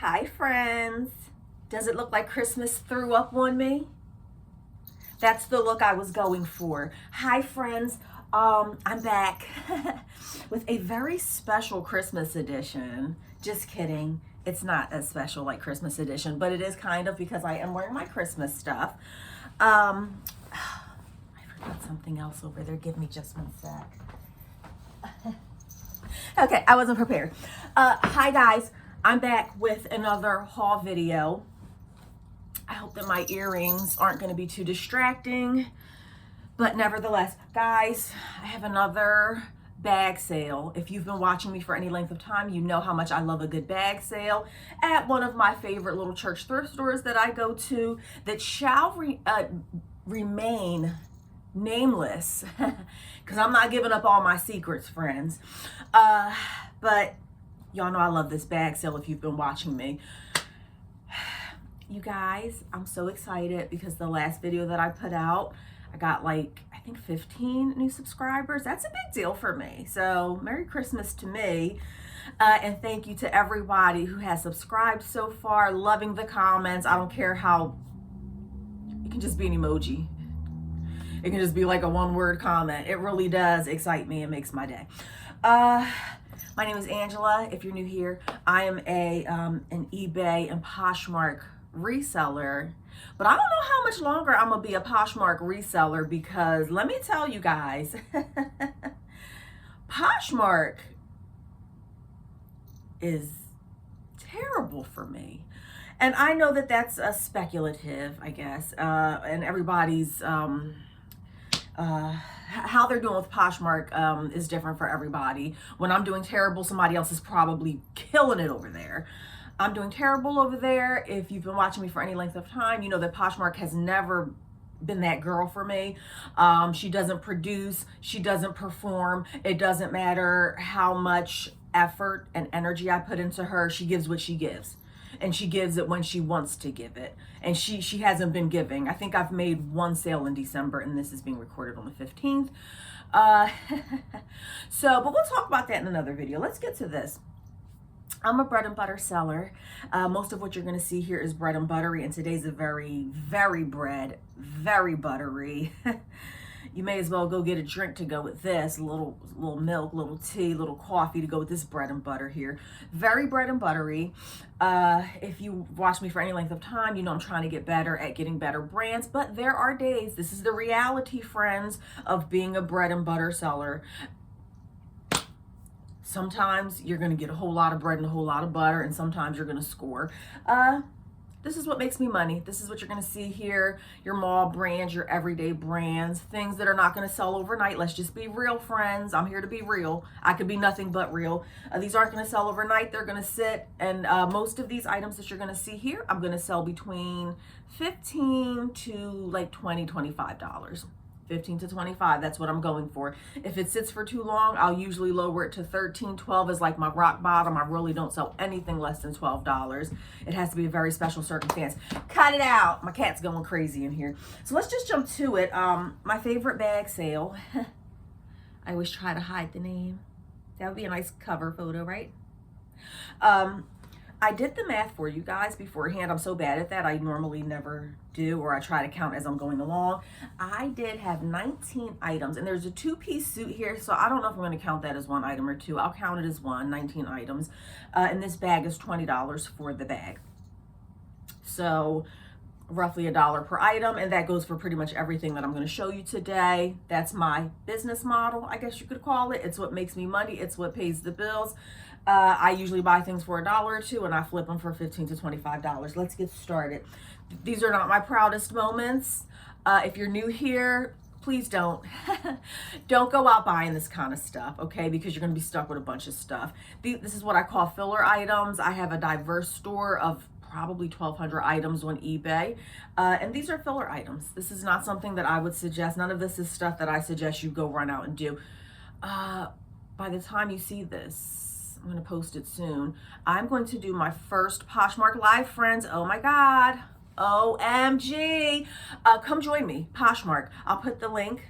Hi friends. Does it look like Christmas threw up on me? That's the look I was going for. Hi friends. I'm back with a very special Christmas edition. Just kidding. It's not as special like Christmas edition, but it is kind of because I am wearing my Christmas stuff. I forgot something else over there. Give me just one sec. Okay, I wasn't prepared. Hi guys. I'm back with another haul video. I hope that my earrings aren't going to be too distracting, but nevertheless, guys, I have another bag sale. If you've been watching me for any length of time, you know how much I love a good bag sale at one of my favorite little church thrift stores that I go to that shall remain nameless because I'm not giving up all my secrets, friends. But y'all know I love this bag sale if you've been watching me. You guys, I'm so excited because the last video that I put out, I got like, I think 15 new subscribers. That's a big deal for me. So Merry Christmas to me. And thank you to everybody who has subscribed so far, loving the comments. I don't care how, it can just be an emoji. It can just be like a one-word comment. It really does excite me and makes my day. My name is Angela. If you're new here, I am an eBay and Poshmark reseller, but I don't know how much longer I'm gonna be a Poshmark reseller because let me tell you guys, Poshmark is terrible for me. And I know that that's a speculative, I guess, and everybody's how they're doing with Poshmark is different for everybody. When I'm doing terrible, somebody else is probably killing it over there. I'm doing terrible over there. If you've been watching me for any length of time, you know that Poshmark has never been that girl for me. She doesn't produce, she doesn't perform. It doesn't matter how much effort and energy I put into her, she gives what she gives. And she gives it when she wants to give it. And she hasn't been giving. I think I've made one sale in December, and this is being recorded on the 15th. But we'll talk about that in another video. Let's get to this. I'm a bread and butter seller. Most of what you're going to see here is bread and buttery, and today's a very, very bread, very buttery. You may as well go get a drink to go with this, little milk, little tea, little coffee to go with this bread and butter here. Very bread and buttery. If you watch me for any length of time, you know I'm trying to get better at getting better brands, but there are days, this is the reality, friends, of being a bread and butter seller. Sometimes you're going to get a whole lot of bread and a whole lot of butter, and sometimes you're going to score. This is what makes me money. This is what you're going to see here. Your mall brands, your everyday brands, things that are not going to sell overnight. Let's just be real, friends. I'm here to be real. I could be nothing but real. These aren't going to sell overnight. They're going to sit. And most of these items that you're going to see here, I'm going to sell between $15 to like $20, $25. 15 to 25, that's what I'm going for. If it sits for too long, I'll usually lower it to 13. 12 is like my rock bottom. I really don't sell anything less than $12. It has to be a very special circumstance. Cut it out. My cat's going crazy in here. So let's just jump to it. My favorite bag sale. I always try to hide the name. That would be a nice cover photo, right? I did the math for you guys beforehand. I'm so bad at that. I normally never do, or I try to count as I'm going along. I did have 19 items, and there's a two-piece suit here, so I don't know if I'm going to count that as one item or two. I'll count it as one, 19 items. And this bag is $20 for the bag. So roughly $1 per item, and that goes for pretty much everything that I'm going to show you today. That's my business model, I guess you could call it. It's what makes me money. It's what pays the bills. I usually buy things for $1 or $2, and I flip them for $15 to $25. Let's get started. These are not my proudest moments. If you're new here, please don't go out buying this kind of stuff, okay? Because you're going to be stuck with a bunch of stuff. This is what I call filler items. I have a diverse store of probably 1,200 items on eBay, and these are filler items. This is not something that I would suggest. None of this is stuff that I suggest you go run out and do. By the time you see this, I'm going to post it soon. I'm going to do my first Poshmark Live, friends. Oh my God. OMG. Come join me, Poshmark. I'll put the link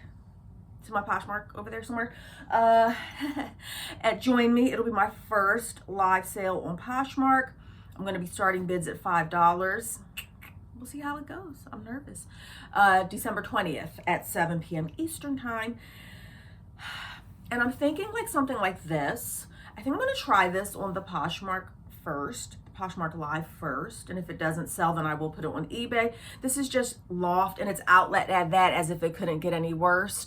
to my Poshmark over there somewhere. At Join Me. It'll be my first live sale on Poshmark. I'm going to be starting bids at $5. We'll see how it goes. I'm nervous. December 20th at 7 p.m. Eastern time. And I'm thinking like something like this. I think I'm going to try this on the Poshmark first, Poshmark Live first. And if it doesn't sell, then I will put it on eBay. This is just loft and it's outlet at that, as if it couldn't get any worse.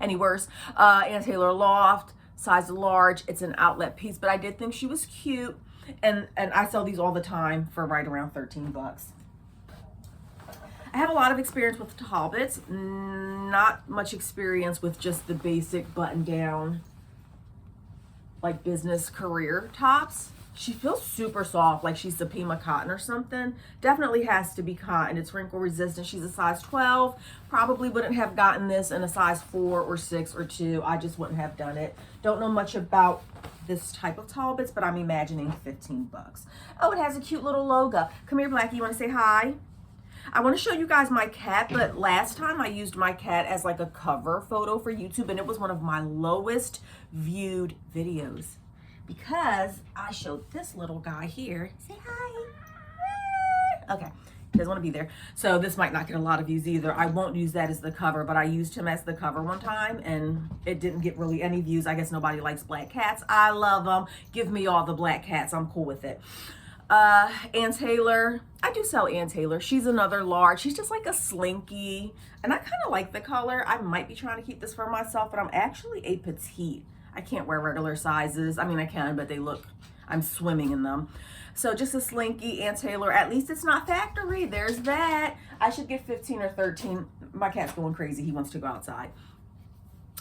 Any worse. Ann Taylor loft, size large. It's an outlet piece, but I did think she was cute. And I sell these all the time for right around 13 bucks. I have a lot of experience with Talbots, not much experience with just the basic button down, like business career tops. She feels super soft, like she's Supima cotton or something. Definitely has to be cotton. It's wrinkle resistant. She's a size 12. Probably wouldn't have gotten this in a size 4 or 6 or 2. I just wouldn't have done it. Don't know much about this type of Talbots, but I'm imagining 15 bucks. Oh, it has a cute little logo. Come here, Blackie. You want to say hi? I want to show you guys my cat, but last time I used my cat as like a cover photo for YouTube, and it was one of my lowest viewed videos because I showed this little guy here. Say hi. Okay, he doesn't want to be there. So this might not get a lot of views either. I won't use that as the cover, but I used him as the cover one time and it didn't get really any views. I guess nobody likes black cats. I love them. Give me all the black cats. I'm cool with it. Ann Taylor. I do sell Ann Taylor. She's another large. She's just like a slinky. And I kind of like the color. I might be trying to keep this for myself, but I'm actually a petite. I can't wear regular sizes. I mean, I can, but they look, I'm swimming in them. So just a slinky Ann Taylor. At least it's not factory. There's that. I should get 15 or 13. My cat's going crazy. He wants to go outside.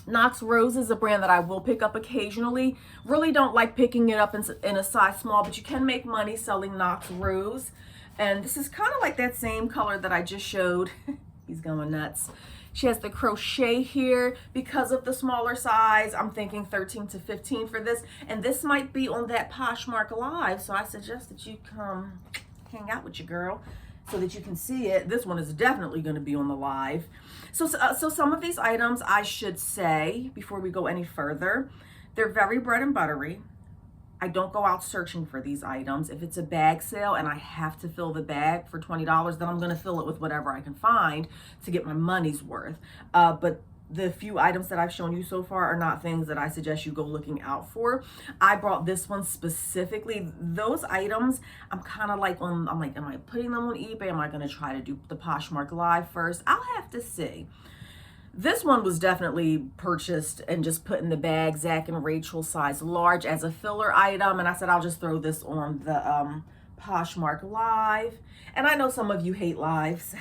Knox Rose is a brand that I will pick up occasionally. Really don't like picking it up in a size small, but you can make money selling Knox Rose. And this is kind of like that same color that I just showed. He's going nuts. She has the crochet here because of the smaller size. I'm thinking 13 to 15 for this. And this might be on that Poshmark Live. So I suggest that you come hang out with your girl so that you can see it. This one is definitely going to be on the live. So some of these items, I should say, before we go any further, they're very bread and buttery. I don't go out searching for these items. If it's a bag sale and I have to fill the bag for $20, then I'm going to fill it with whatever I can find to get my money's worth. But the few items that I've shown you so far are not things that I suggest you go looking out for. I brought this one specifically. Those items, I'm kind of like am I putting them on eBay? Am I going to try to do the Poshmark Live first? I'll have to see. This one was definitely purchased and just put in the bag, Zach and Rachel size large as a filler item. And I said, I'll just throw this on the Poshmark Live. And I know some of you hate lives.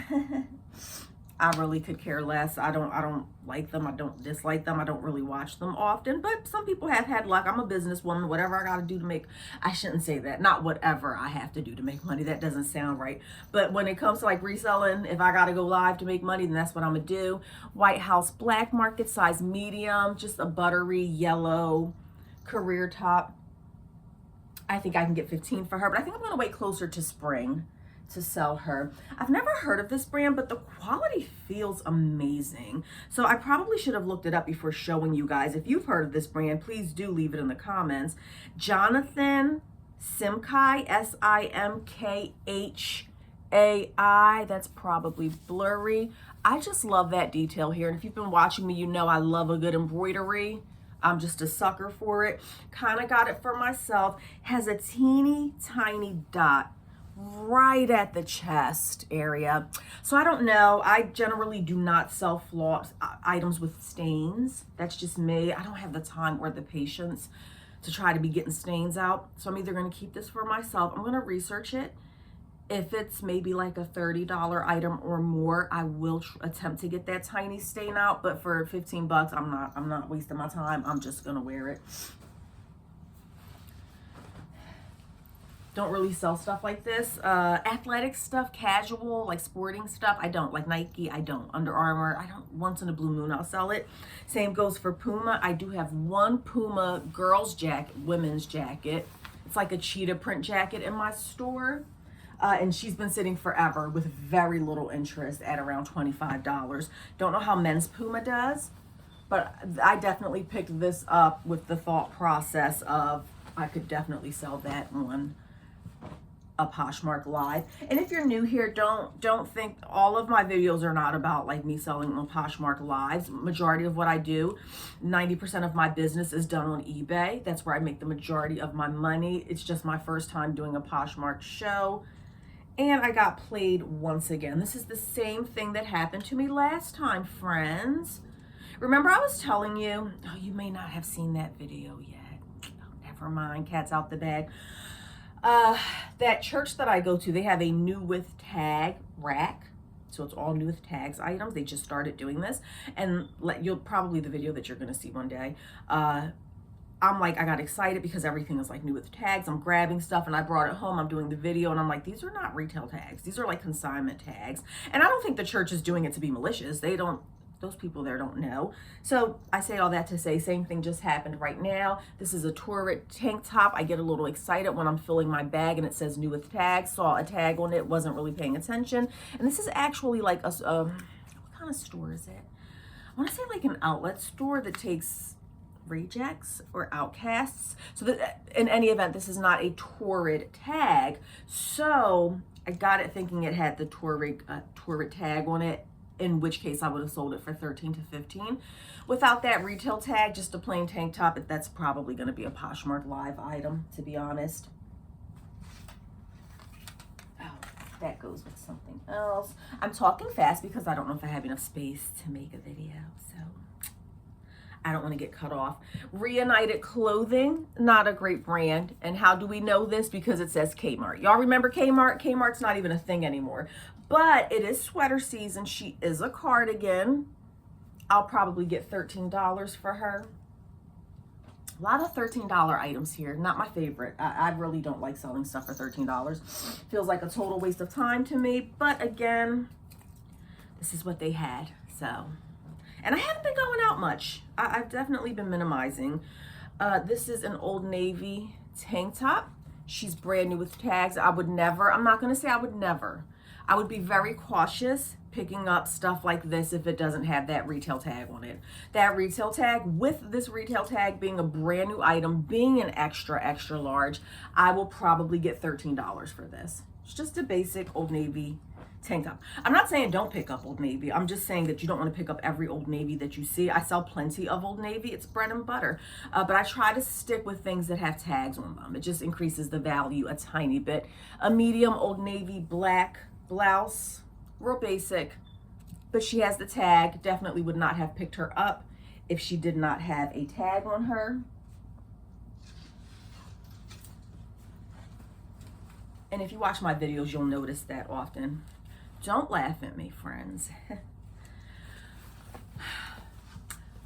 I really could care less. I don't like them. I don't dislike them. I don't really watch them often, but some people have had luck. I'm a businesswoman. Whatever I got to do to make, I shouldn't say that. Not whatever I have to do to make money. That doesn't sound right. But when it comes to like reselling, if I got to go live to make money, then that's what I'm going to do. White House Black Market size medium, just a buttery yellow career top. I think I can get 15 for her, but I think I'm going to wait closer to spring to sell her. I've never heard of this brand, but the quality feels amazing. So I probably should have looked it up before showing you guys. If you've heard of this brand, please do leave it in the comments. Jonathan Simkhai, S-I-M-K-H-A-I. That's probably blurry. I just love that detail here. And if you've been watching me, you know I love a good embroidery. I'm just a sucker for it. Kind of got it for myself. Has a teeny tiny dot right at the chest area. So I don't know. I generally do not sell floss items with stains. That's just me. I don't have the time or the patience to try to be getting stains out. So I'm either going to keep this for myself. I'm going to research it. If it's maybe like a $30 item or more, I will attempt to get that tiny stain out. But for 15 bucks, I'm not wasting my time. I'm just going to wear it. Don't really sell stuff like this. Athletic stuff, casual, like sporting stuff, I don't. Like Nike, I don't. Under Armour, I don't. Once in a blue moon, I'll sell it. Same goes for Puma. I do have one Puma girls jacket, women's jacket. It's like a cheetah print jacket in my store. And she's been sitting forever with very little interest at around $25. Don't know how men's Puma does, but I definitely picked this up with the thought process of I could definitely sell that on a Poshmark live. And if you're new here, don't think all of my videos are not about like me selling on Poshmark lives. Majority of what I do, 90% of my business is done on eBay. That's where I make the majority of my money. It's just my first time doing a Poshmark show. And I got played once again. This is the same thing that happened to me last time, friends. Remember I was telling you, oh, you may not have seen that video yet. Oh, never mind, cat's out the bag. That church that I go to, they have a new with tag rack. So it's all new with tags items. They just started doing this. And you'll probably the video that you're going to see one day. I'm like, I got excited because everything is like new with tags. I'm grabbing stuff and I brought it home. I'm doing the video and I'm like, these are not retail tags. These are like consignment tags. And I don't think the church is doing it to be malicious. Those people there don't know. So I say all that to say, same thing just happened right now. This is a Torrid tank top. I get a little excited when I'm filling my bag and it says new with tags. Saw a tag on it, wasn't really paying attention. And this is actually like a, what kind of store is it? I want to say like an outlet store that takes rejects or outcasts. So that in any event, this is not a Torrid tag. So I got it thinking it had the Torrid tag on it, in which case I would have sold it for 13 to 15. Without that retail tag, just a plain tank top, that's probably going to be a Poshmark live item, to be honest. Oh, that goes with something else. I'm talking fast because I don't know if I have enough space to make a video, so I don't want to get cut off. Reunited Clothing, not a great brand. And how do we know this? Because it says Kmart. Y'all remember Kmart? Kmart's not even a thing anymore. But it is sweater season. She is a cardigan. I'll probably get $13 for her. A lot of $13 items here. Not my favorite. I really don't like selling stuff for $13. Feels like a total waste of time to me. But again, this is what they had. So, and I haven't been going out much. I've definitely been minimizing. This is an Old Navy tank top. She's brand new with tags. I'm not going to say I would never. I would be very cautious picking up stuff like this if it doesn't have that retail tag on it. That retail tag, with this retail tag being a brand new item, being an extra, extra large, I will probably get $13 for this. It's just a basic Old Navy tank top. I'm not saying don't pick up Old Navy. I'm just saying that you don't want to pick up every Old Navy that you see. I sell plenty of Old Navy. It's bread and butter. But I try to stick with things that have tags on them. It just increases the value a tiny bit. A medium Old Navy black blouse, real basic, but she has the tag. Definitely would not have picked her up if she did not have a tag on her. And if you watch my videos, you'll notice that often. Don't laugh at me, friends.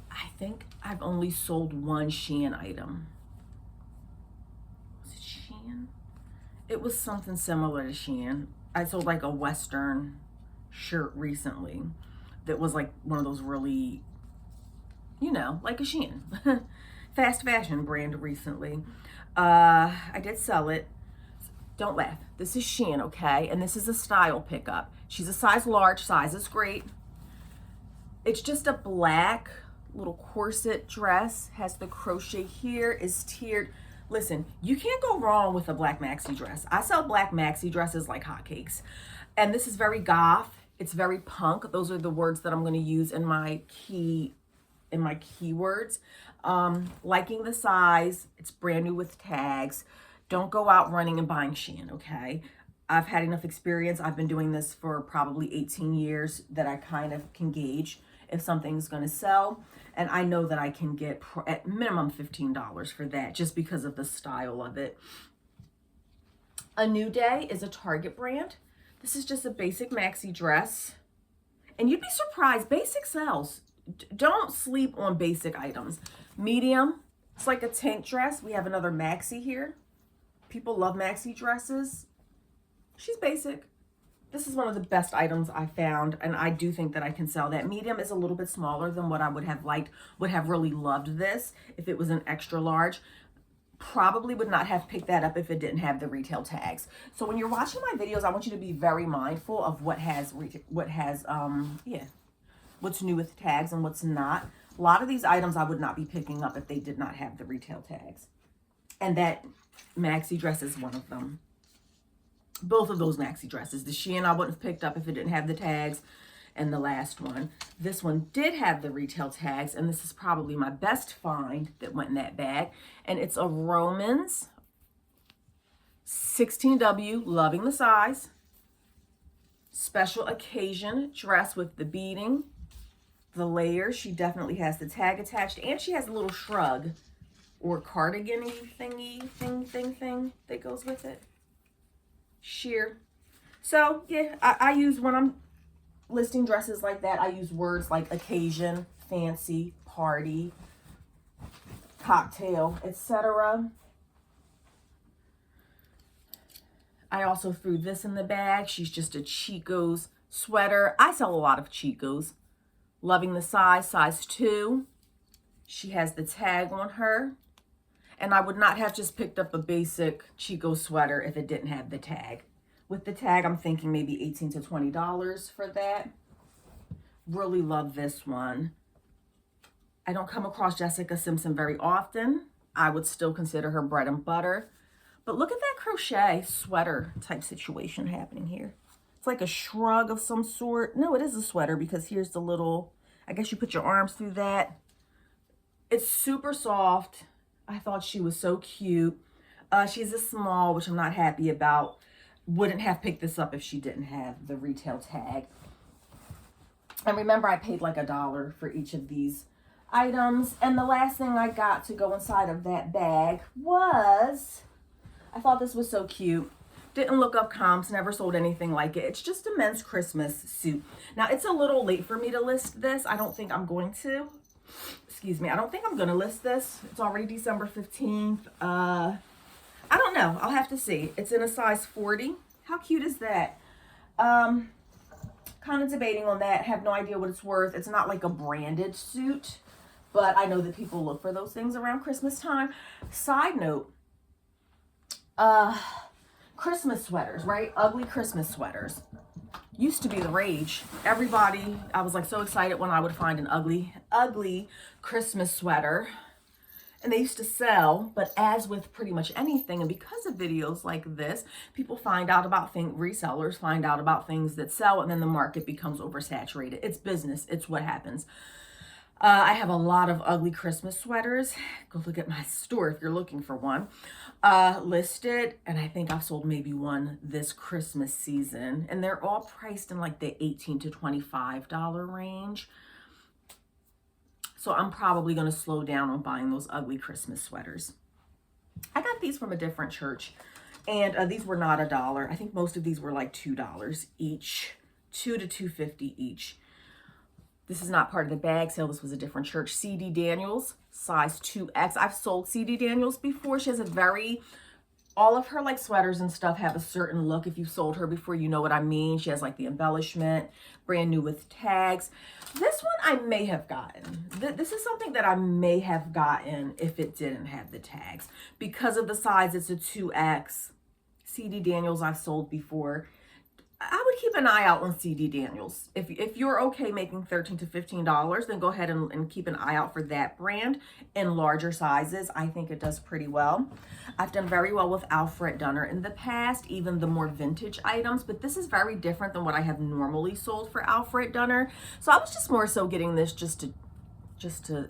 I think I've only sold one Shein item. Was it Shein? It was something similar to Shein. I sold like a Western shirt recently that was like one of those really, like a Shein. Fast fashion brand recently. I did sell it. Don't laugh. This is Shein, okay? And this is a style pickup. She's a size large. Size is great. It's just a black little corset dress. Has the crochet here, is tiered. Listen, you can't go wrong with a black maxi dress. I sell black maxi dresses like hotcakes. And this is very goth. It's very punk. Those are the words that I'm going to use in my keywords. Liking the size. It's brand new with tags. Don't go out running and buying Shein, okay? I've had enough experience. I've been doing this for probably 18 years that I kind of can gauge if something's going to sell. And I know that I can get at minimum $15 for that just because of the style of it. A New Day is a Target brand. This is just a basic maxi dress. And you'd be surprised, basic sells. Don't sleep on basic items. Medium, it's like a tank dress. We have another maxi here. People love maxi dresses. She's basic. This is one of the best items I found, and I do think that I can sell that. Medium is a little bit smaller than what I would have liked, would have really loved this if it was an extra large. Probably would not have picked that up if it didn't have the retail tags. So when you're watching my videos, I want you to be very mindful of what's new with tags and what's not. A lot of these items I would not be picking up if they did not have the retail tags. And that maxi dress is one of them. Both of those maxi dresses. The Shein I wouldn't have picked up if it didn't have the tags. And the last one. This one did have the retail tags, and this is probably my best find that went in that bag. And it's a Romans 16W, loving the size. Special occasion dress with the beading, the layers. She definitely has the tag attached, and she has a little shrug or cardigan-y thing that goes with it. Sheer. So yeah, I use, when I'm listing dresses like that, I use words like occasion, fancy, party, cocktail, etc. I also threw this in the bag. She's just a Chico's sweater. I sell a lot of Chico's. Loving the size, size 2. She has the tag on her. And I would not have just picked up a basic Chico sweater if it didn't have the tag. With the tag, I'm thinking maybe $18 to $20 for that. Really love this one. I don't come across Jessica Simpson very often. I would still consider her bread and butter. But look at that crochet sweater type situation happening here. It's like a shrug of some sort. No, it is a sweater because here's the little, I guess you put your arms through that. It's super soft. I thought she was so cute. She's a small, which I'm not happy about. Wouldn't have picked this up if she didn't have the retail tag. And remember, I paid like $1 for each of these items. And the last thing I got to go inside of that bag was, I thought this was so cute. Didn't look up comps, never sold anything like it. It's just a men's Christmas suit. Now, it's a little late for me to list this. I don't think I'm going to. Excuse me. I don't think I'm going to list this. It's already December 15th. I don't know. I'll have to see. It's in a size 40. How cute is that? Kind of debating on that. Have no idea what it's worth. It's not like a branded suit, but I know that people look for those things around Christmas time. Side note, Christmas sweaters, right? Ugly Christmas sweaters used to be the rage. Everybody, I was like so excited when I would find an ugly Christmas sweater. And they used to sell, but as with pretty much anything, and because of videos like this, people find out about things, resellers find out about things that sell, and then the market becomes oversaturated. It's business. It's what happens. I have a lot of ugly Christmas sweaters. Go look at my store if you're looking for one. Listed, and I think I've sold maybe one this Christmas season, and they're all priced in like the $18 to $25 range. So I'm probably going to slow down on buying those ugly Christmas sweaters. I got these from a different church, and these were not $1. I think most of these were like $2 each, $2 to $2.50 each. This is not part of the bag sale. This was a different church. C.D. Daniels, size 2X. I've sold C.D. Daniels before. She has a very, all of her like sweaters and stuff have a certain look. If you've sold her before, you know what I mean. She has like the embellishment, brand new with tags. This one I may have gotten. This is something that I may have gotten if it didn't have the tags. Because of the size, it's a 2X. C.D. Daniels I've sold before. I would keep an eye out on C.D. Daniels. If you're okay making $13 to $15, then go ahead and keep an eye out for that brand in larger sizes. I think it does pretty well. I've done very well with Alfred Dunner in the past, even the more vintage items, but this is very different than what I have normally sold for Alfred Dunner. So I was just more so getting this just to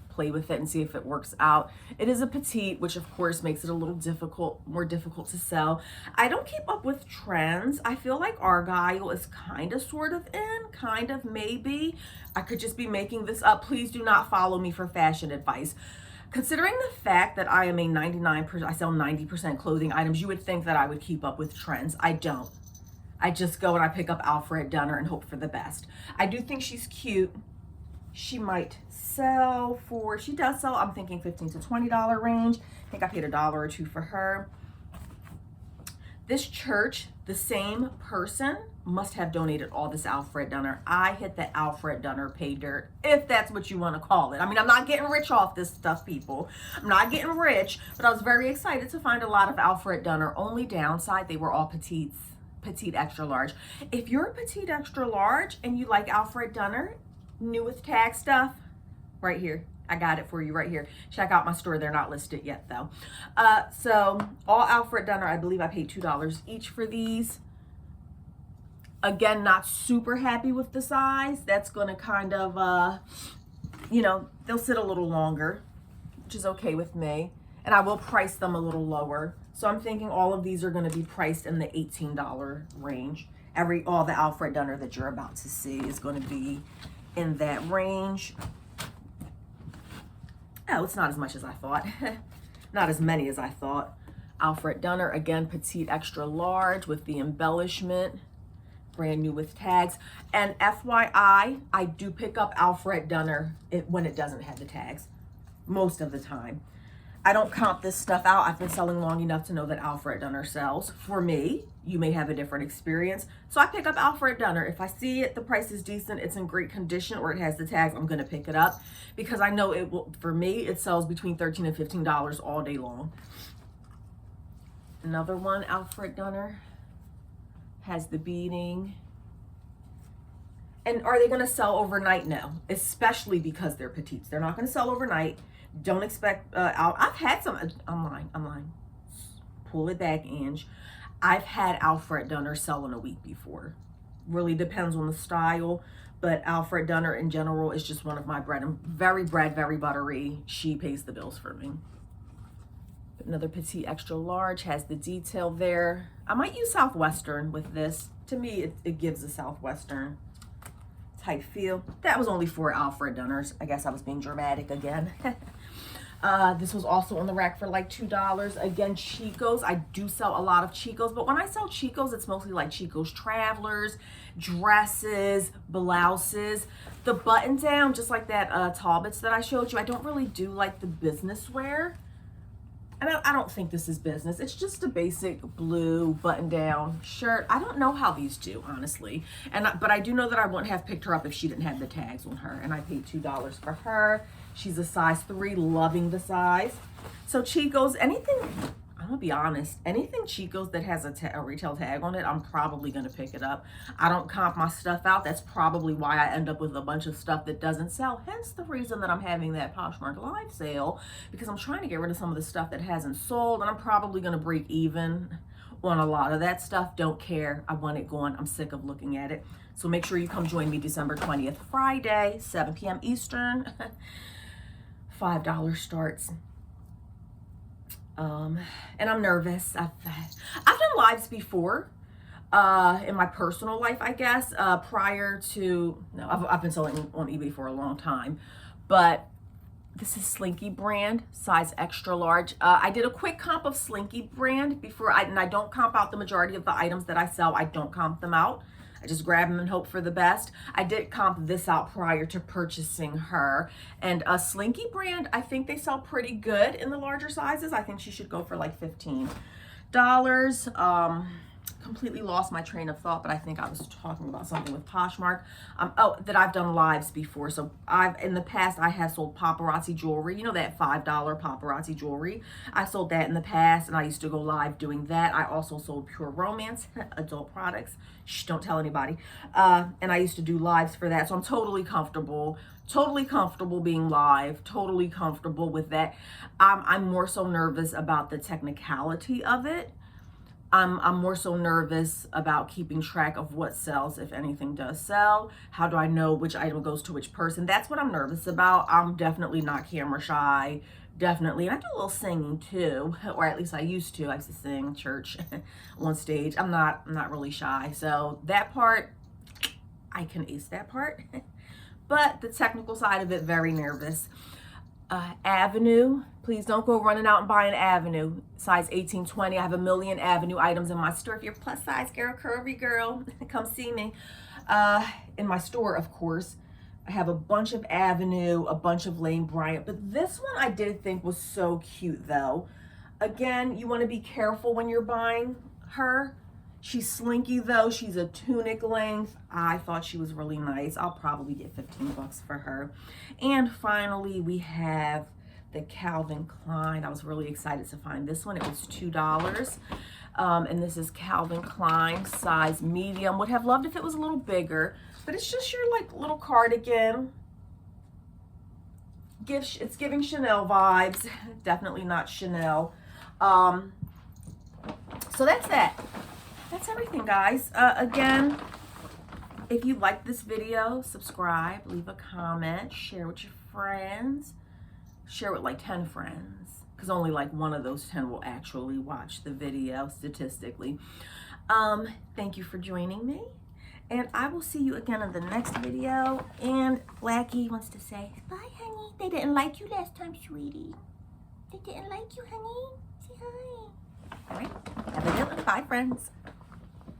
play with it and see if it works out. It is a petite, which of course makes it a little more difficult to sell. I don't keep up with trends. I feel like Argyle is kind of sort of in, kind of maybe. I could just be making this up. Please do not follow me for fashion advice. Considering the fact that I am a 99%, I sell 90% clothing items, you would think that I would keep up with trends. I don't. I just go and I pick up Alfred Dunner and hope for the best. I do think she's cute. She might sell for, she does sell, I'm thinking $15 to $20 range. I think I paid $1 or $2 for her. This church, the same person must have donated all this Alfred Dunner. I hit the Alfred Dunner pay dirt, if that's what you want to call it. I mean, I'm not getting rich off this stuff, people. I'm not getting rich, but I was very excited to find a lot of Alfred Dunner. Only downside, they were all petites, petite extra large. If you're a petite extra large and you like Alfred Dunner, new with tag stuff, right here. I got it for you right here. Check out my store. They're not listed yet though. So all Alfred Dunner, I believe I paid $2 each for these. Again, not super happy with the size. That's going to kind of, you know, they'll sit a little longer, which is okay with me. And I will price them a little lower. So I'm thinking all of these are going to be priced in the $18 range. All the Alfred Dunner that you're about to see is going to be in that range. Oh, it's not as much as I thought. Not as many as I thought. Alfred Dunner, again, petite extra large with the embellishment. Brand new with tags. And FYI, I do pick up Alfred Dunner when it doesn't have the tags. Most of the time. I don't comp this stuff out. I've been selling long enough to know that Alfred Dunner sells. For me, you may have a different experience. So I pick up Alfred Dunner. If I see it, the price is decent, it's in great condition, or it has the tags, I'm gonna pick it up because I know it will, for me, it sells between $13 and $15 all day long. Another one, Alfred Dunner, has the beading. And are they gonna sell overnight? No, especially because they're petites. They're not gonna sell overnight. Don't expect, I've had some, I'm lying. Pull it back, Ange. I've had Alfred Dunner sell in a week before. Really depends on the style, but Alfred Dunner in general is just one of my very buttery. She pays the bills for me. Another petite extra large has the detail there. I might use Southwestern with this. To me, it gives a Southwestern type feel. That was only 4 Alfred Dunners. I guess I was being dramatic again. This was also on the rack for like $2. Again, Chico's. I do sell a lot of Chico's, but when I sell Chico's, it's mostly like Chico's Travelers, dresses, blouses. The button down, just like that Talbots that I showed you, I don't really do like the business wear. And I don't think this is business. It's just a basic blue button-down shirt. I don't know how these do, honestly. But I do know that I wouldn't have picked her up if she didn't have the tags on her. And I paid $2 for her. She's a size 3, loving the size. So Chico's, anything, I'm gonna be honest, anything Chico's that has a retail tag on it, I'm probably gonna pick it up. I don't comp my stuff out. That's probably why I end up with a bunch of stuff that doesn't sell. Hence the reason that I'm having that Poshmark live sale, because I'm trying to get rid of some of the stuff that hasn't sold, and I'm probably gonna break even on a lot of that stuff. Don't care. I want it gone. I'm sick of looking at it. So make sure you come join me December 20th, Friday, 7 p.m. Eastern. $5 starts. And I'm nervous. I've done lives before in my personal life, I guess, prior to, no, I've been selling on eBay for a long time, but this is Slinky brand, size extra large. I did a quick comp of Slinky brand before, and I don't comp out the majority of the items that I sell. I don't comp them out. I just grab them and hope for the best. I did comp this out prior to purchasing her. And a Slinky brand, I think they sell pretty good in the larger sizes. I think she should go for like $15. Completely lost my train of thought, but I think I was talking about something with Poshmark. Oh, that I've done lives before. So in the past, I have sold paparazzi jewelry. You know that $5 paparazzi jewelry? I sold that in the past, and I used to go live doing that. I also sold Pure Romance, adult products. Shh, don't tell anybody. And I used to do lives for that. So I'm totally comfortable being live, totally comfortable with that. I'm more so nervous about the technicality of it. I'm more so nervous about keeping track of what sells, if anything does sell. How do I know which item goes to which person? That's what I'm nervous about. I'm definitely not camera shy. Definitely. And I do a little singing too, or at least I used to. I used to sing church on stage. I'm not really shy. So that part, I can ace that part. But the technical side of it, very nervous. Avenue, please don't go running out and buying Avenue, size 18-20. I have a million Avenue items in my store. If you're plus size girl, curvy girl, come see me. In my store, of course, I have a bunch of Avenue, a bunch of Lane Bryant, but this one I did think was so cute though. Again, you want to be careful when you're buying her. She's slinky though. She's a tunic length. I thought she was really nice. I'll probably get $15 for her. And finally, we have the Calvin Klein. I was really excited to find this one. It was $2. And this is Calvin Klein, size medium. Would have loved if it was a little bigger, but it's just your like little cardigan. it's giving Chanel vibes. Definitely not Chanel. So that's that. That's everything, guys. Again, if you like this video, subscribe, leave a comment, share with your friends, share with like 10 friends, because only like one of those 10 will actually watch the video statistically. Thank you for joining me, and I will see you again in the next video. And Blackie wants to say, bye, honey. They didn't like you last time, sweetie. They didn't like you, honey. Say hi. All right. Have a good one. Bye, friends.